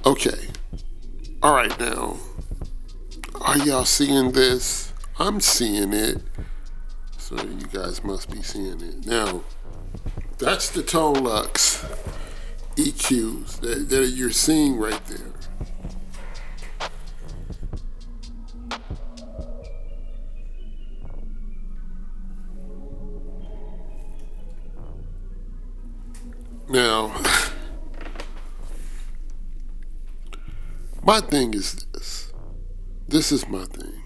Okay. All right now. Are y'all seeing this? I'm seeing it. So you guys must be seeing it. Now, that's the Tone Lux EQs that you're seeing right there. Now, my thing is this. This is my thing.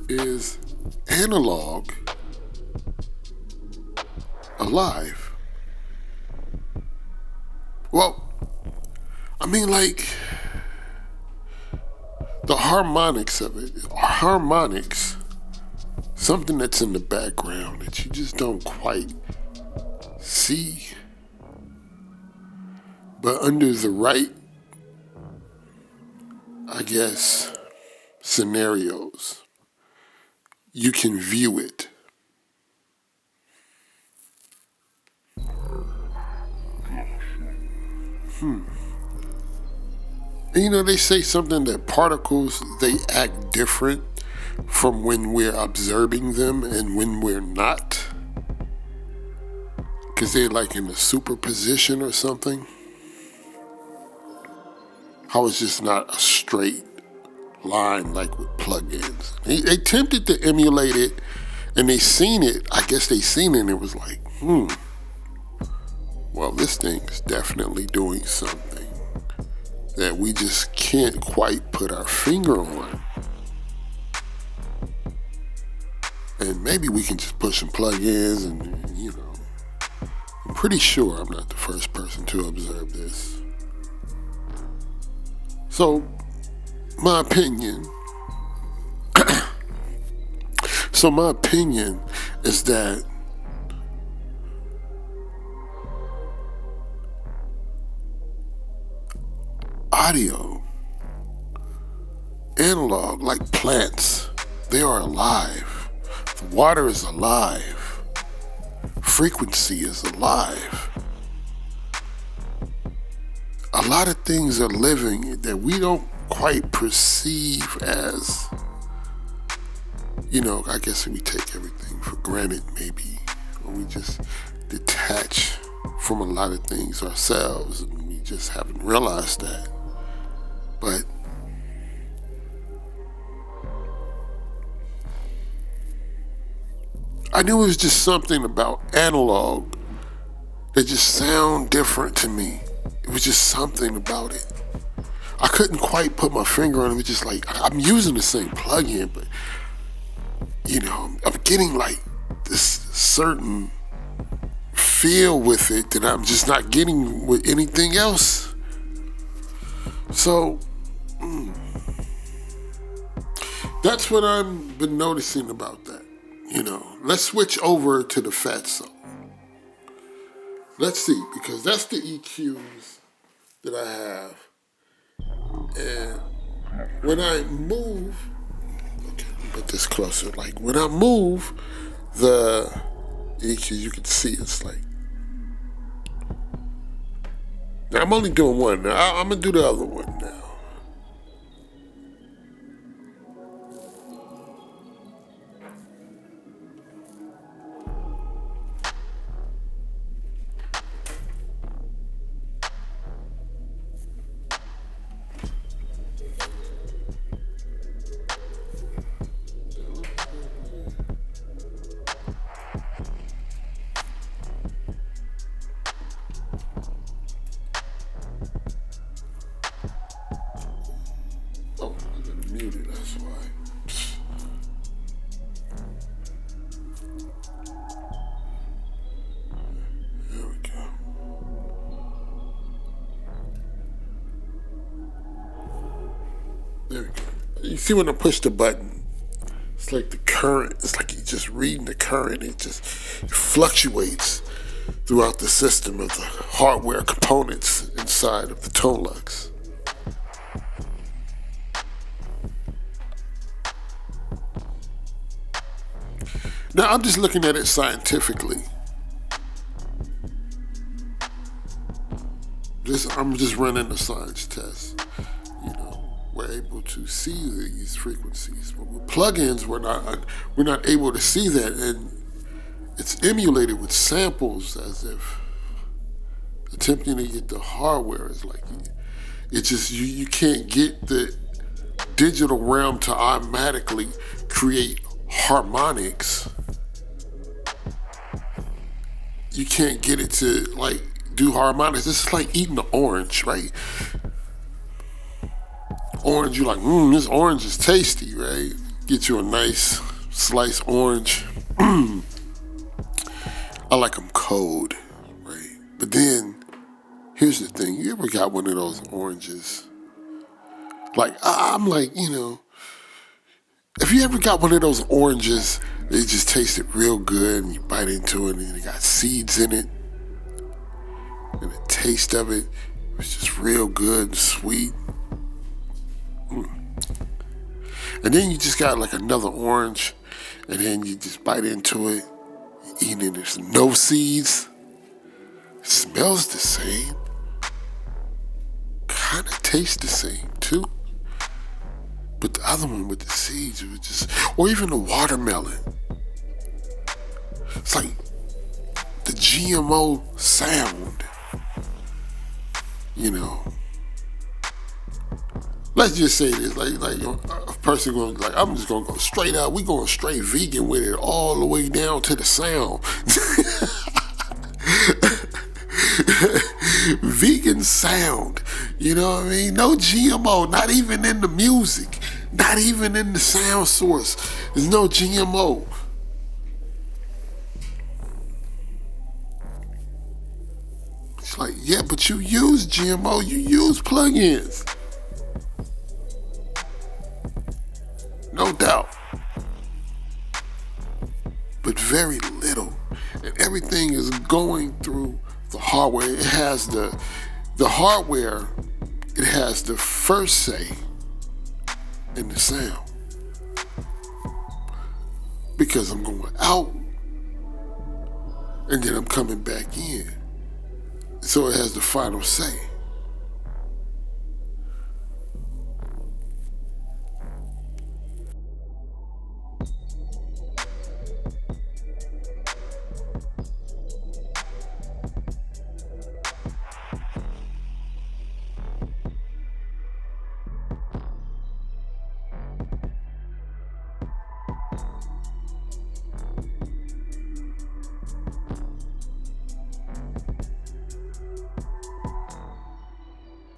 Is analog alive? Well, I mean, like, the harmonics of it. Harmonics, something that's in the background that you just don't quite see. But under the right, I guess, scenarios, you can view it. And you know, they say something that particles, they act different from when we're observing them and when we're not. Because they're like in a superposition or something. How it's just not a straight line like with plugins. They attempted to emulate it and they seen it. I guess they seen it and it was like, well, this thing's definitely doing something that we just can't quite put our finger on. And maybe we can just put some plugins and, you know, I'm pretty sure I'm not the first person to observe this. So, my opinion is that audio, analog, like plants, they are alive. The water is alive. Frequency is alive. A lot of things are living that we don't quite perceive as, you know, I guess we take everything for granted maybe, or we just detach from a lot of things ourselves and we just haven't realized that. But I knew it was just something about analog that just sound different to me. It was just something about it. I couldn't quite put my finger on it. It was just like, I'm using the same plugin, but, you know, I'm getting like this certain feel with it that I'm just not getting with anything else. So, that's what I've been noticing about that. You know, let's switch over to the fatso. Let's see, because that's the EQs that I have. And when I move, okay, let me put this closer. Like when I move the EQ, you can see it's like. Now I'm only doing one. Now I'm gonna do the other one now. Oh, I gotta mute it, that's why. There we go. There we go. You see when I push the button, it's like the current, it's like you're just reading the current. It just fluctuates throughout the system of the hardware components inside of the Tone Lux. Now, I'm just looking at it scientifically. I'm just running the science test. You know, we're able to see these frequencies, but with plugins, we're not able to see that, and it's emulated with samples as if attempting to get the hardware is like it just you can't get the digital realm to automatically create harmonics. You can't get it to like do harmonics. It's like eating an orange, right? Orange, you're like, this orange is tasty, right? Get you a nice sliced orange. I like them cold, right? But then, here's the thing. You ever got one of those oranges? Like, I'm like, if you ever got one of those oranges, they just tasted real good, and you bite into it, and it got seeds in it, and the taste of it was just real good and sweet. And then you just got like another orange, and then you just bite into it, eating it, there's no seeds. It smells the same, kind of tastes the same too. But the other one with the seeds, it was just, or even the watermelon. It's like the GMO sound, Let's just say this, like a person going like, I'm just gonna go straight up. We going straight vegan with it all the way down to the sound. Vegan sound, you know what I mean? No GMO, not even in the music, not even in the sound source. There's no GMO. It's like, yeah, but you use GMO, you use plugins. No doubt. But very little. And everything is going through the hardware. It has the hardware, it has the first say in the sound. Because I'm going out and then I'm coming back in. So it has the final say.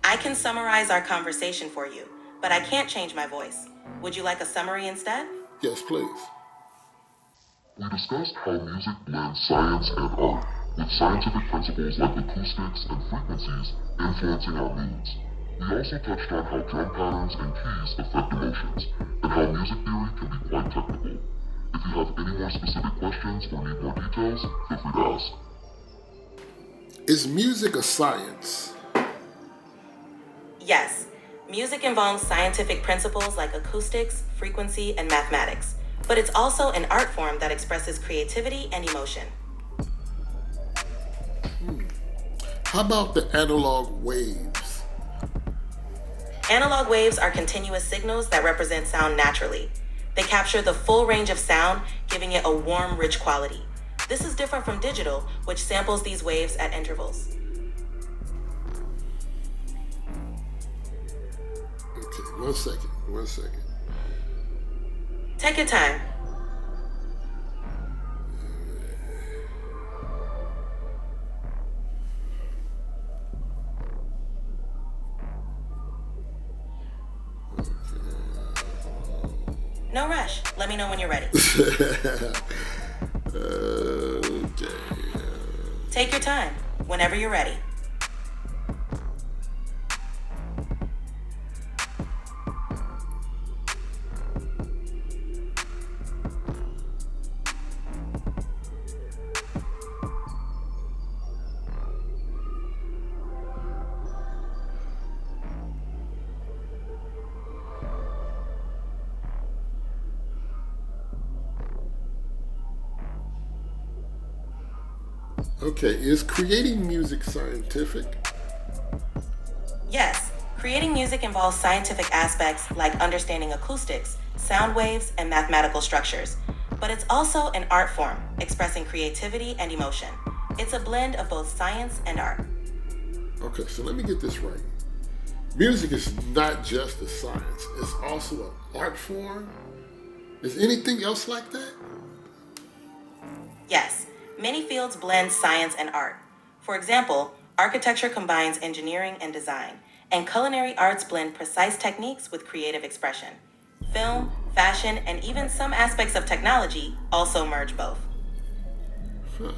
I can summarize our conversation for you, but I can't change my voice. Would you like a summary instead? Yes, please. We discussed how music blends science and art, with scientific principles like acoustics and frequencies influencing our moods. We also touched on how drum patterns and keys affect emotions, and how music theory can be quite technical. If you have any more specific questions or need more details, feel free to ask. Is music a science? Yes. Music involves scientific principles like acoustics, frequency, and mathematics. But it's also an art form that expresses creativity and emotion. How about the analog waves? Analog waves are continuous signals that represent sound naturally. They capture the full range of sound, giving it a warm, rich quality. This is different from digital, which samples these waves at intervals. Okay, one second. Take your time. No rush. Let me know when you're ready. Okay. Take your time, whenever you're ready. Okay, is creating music scientific? Yes, creating music involves scientific aspects like understanding acoustics, sound waves, and mathematical structures. But it's also an art form, expressing creativity and emotion. It's a blend of both science and art. Okay, so let me get this right. Music is not just a science, it's also an art form. Is anything else like that? Yes, many fields blend science and art. For example, architecture combines engineering and design, and culinary arts blend precise techniques with creative expression. Film, fashion, and even some aspects of technology also merge both. Huh.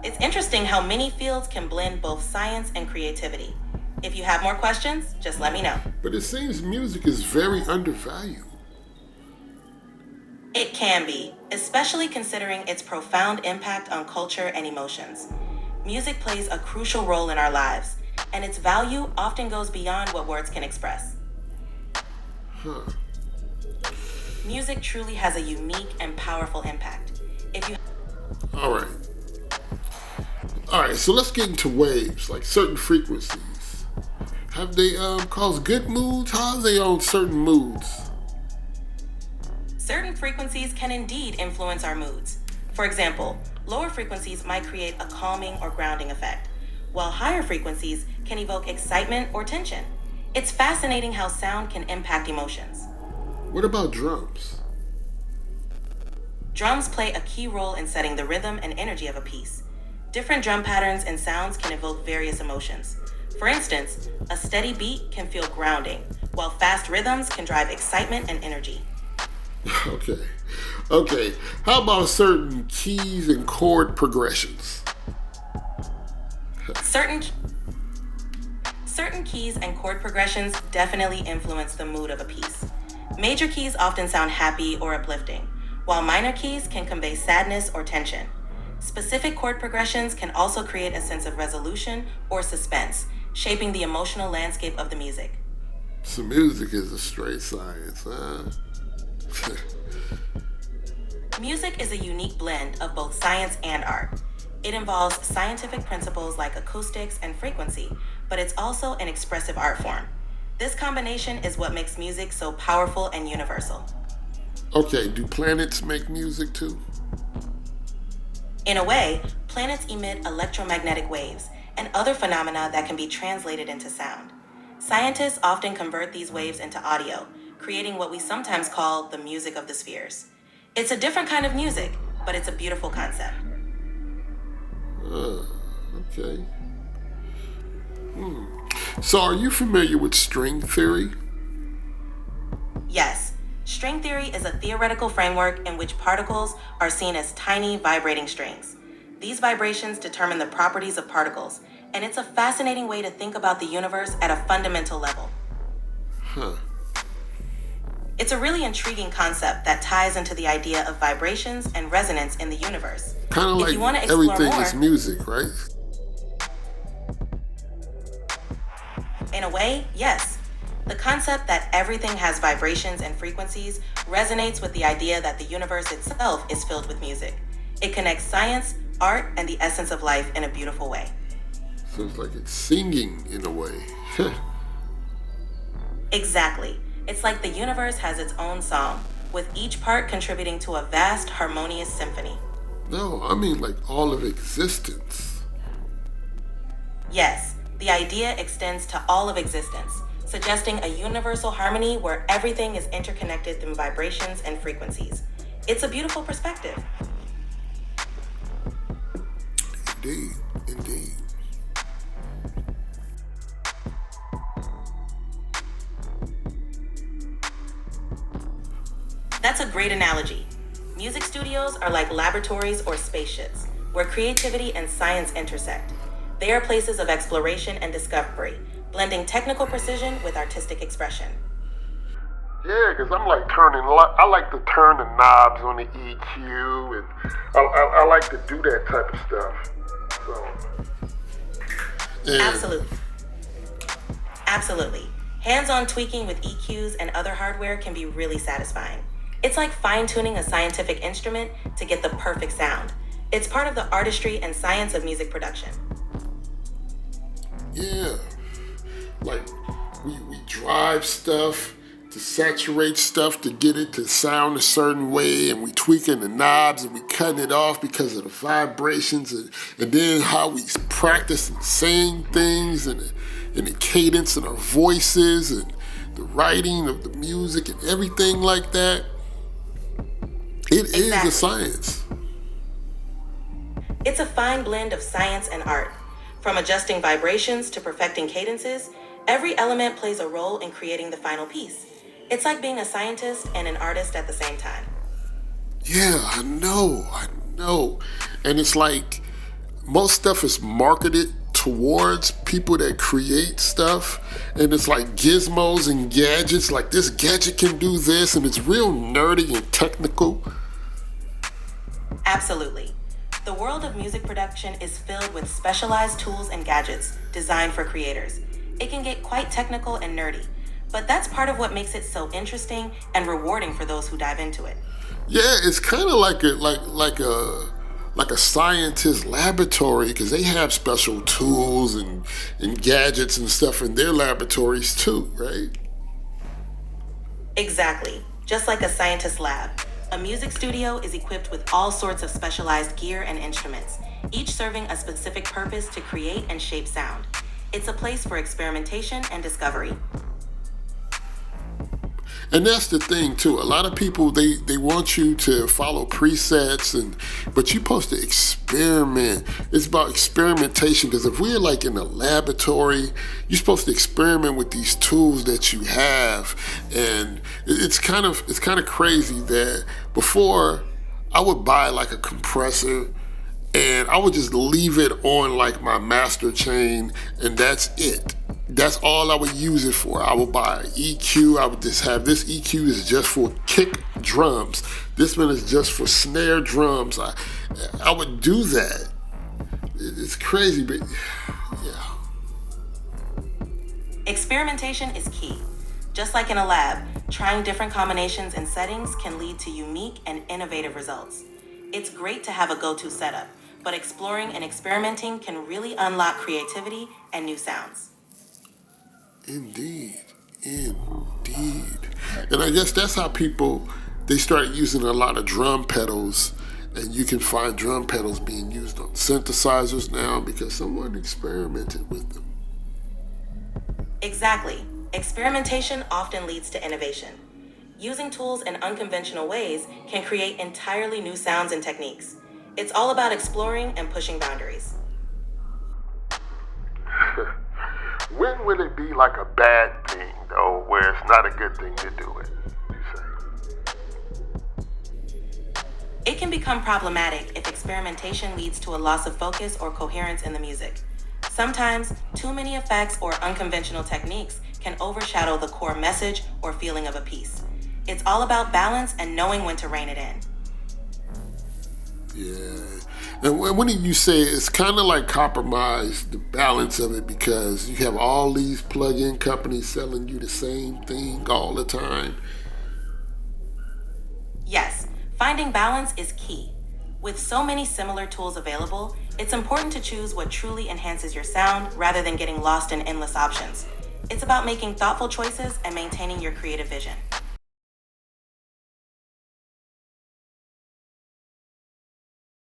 It's interesting how many fields can blend both science and creativity. If you have more questions, just let me know. But it seems music is very undervalued. It can be, especially considering its profound impact on culture and emotions. Music plays a crucial role in our lives, and its value often goes beyond what words can express. Huh. Music truly has a unique and powerful impact. If you All right. All right, so let's get into waves, like certain frequencies. Have they caused good moods? How are they on certain moods? Certain frequencies can indeed influence our moods. For example, lower frequencies might create a calming or grounding effect, while higher frequencies can evoke excitement or tension. It's fascinating how sound can impact emotions. What about drums? Drums play a key role in setting the rhythm and energy of a piece. Different drum patterns and sounds can evoke various emotions. For instance, a steady beat can feel grounding, while fast rhythms can drive excitement and energy. Okay. Okay. How about certain keys and chord progressions? Certain keys and chord progressions definitely influence the mood of a piece. Major keys often sound happy or uplifting, while minor keys can convey sadness or tension. Specific chord progressions can also create a sense of resolution or suspense, shaping the emotional landscape of the music. So music is a straight science, huh? Music is a unique blend of both science and art. It involves scientific principles like acoustics and frequency, but it's also an expressive art form. This combination is what makes music so powerful and universal. Okay, do planets make music too? In a way, planets emit electromagnetic waves and other phenomena that can be translated into sound. Scientists often convert these waves into audio, creating what we sometimes call the music of the spheres. It's a different kind of music, but it's a beautiful concept. Okay. So are you familiar with string theory? Yes, string theory is a theoretical framework in which particles are seen as tiny vibrating strings. These vibrations determine the properties of particles, and it's a fascinating way to think about the universe at a fundamental level. Huh. It's a really intriguing concept that ties into the idea of vibrations and resonance in the universe. Kind of If like you want to explore everything more, is music, right? in a way, yes. The concept that everything has vibrations and frequencies resonates with the idea that the universe itself is filled with music. It connects science, art, and the essence of life in a beautiful way. Sounds like it's singing in a way. Exactly. It's like the universe has its own song, with each part contributing to a vast, harmonious symphony. No, I mean like all of existence. Yes, the idea extends to all of existence, suggesting a universal harmony where everything is interconnected through vibrations and frequencies. It's a beautiful perspective. Indeed, indeed. That's a great analogy. Music studios are like laboratories or spaceships, where creativity and science intersect. They are places of exploration and discovery, blending technical precision with artistic expression. Yeah, because I like to turn the knobs on the EQ, and I like to do that type of stuff. So, yeah. Absolutely. Hands-on tweaking with EQs and other hardware can be really satisfying. It's like fine-tuning a scientific instrument to get the perfect sound. It's part of the artistry and science of music production. Yeah. Like we drive stuff to saturate stuff to get it to sound a certain way, and we tweaking the knobs and we cutting it off because of the vibrations, and then how we practice and saying things and the cadence in our voices and the writing of the music and everything like that. It is a science. It's a fine blend of science and art. From adjusting vibrations to perfecting cadences, every element plays a role in creating the final piece. It's like being a scientist and an artist at the same time. Yeah, I know. And it's like most stuff is marketed towards people that create stuff, and it's like gizmos and gadgets, like this gadget can do this, and it's real nerdy and technical. Absolutely. The world of music production is filled with specialized tools and gadgets designed for creators. It can get quite technical and nerdy, but that's part of what makes it so interesting and rewarding for those who dive into it. Yeah, it's kind of like a scientist laboratory, because they have special tools and gadgets and stuff in their laboratories too, right? Exactly. Just like a scientist lab, a music studio is equipped with all sorts of specialized gear and instruments, each serving a specific purpose to create and shape sound. It's a place for experimentation and discovery. And that's the thing too. A lot of people, they want you to follow presets, but you're supposed to experiment. It's about experimentation, because if we're like in a laboratory, you're supposed to experiment with these tools that you have. And it's kind of crazy that before I would buy like a compressor and I would just leave it on like my master chain, and that's it. That's all I would use it for. I would buy an EQ. I would just have this EQ is just for kick drums. This one is just for snare drums. I would do that. It's crazy, but yeah. Experimentation is key. Just like in a lab, trying different combinations and settings can lead to unique and innovative results. It's great to have a go-to setup, but exploring and experimenting can really unlock creativity and new sounds. Indeed. And I guess that's how people, they start using a lot of drum pedals, and you can find drum pedals being used on synthesizers now because someone experimented with them. Exactly. Experimentation often leads to innovation. Using tools in unconventional ways can create entirely new sounds and techniques. It's all about exploring and pushing boundaries. When would it be like a bad thing, though, where it's not a good thing to do it, you say? It can become problematic if experimentation leads to a loss of focus or coherence in the music. Sometimes, too many effects or unconventional techniques can overshadow the core message or feeling of a piece. It's all about balance and knowing when to rein it in. Yeah. And when you say it's kind of like compromise the balance of it, because you have all these plug-in companies selling you the same thing all the time. Yes, finding balance is key. With so many similar tools available, it's important to choose what truly enhances your sound rather than getting lost in endless options. It's about making thoughtful choices and maintaining your creative vision.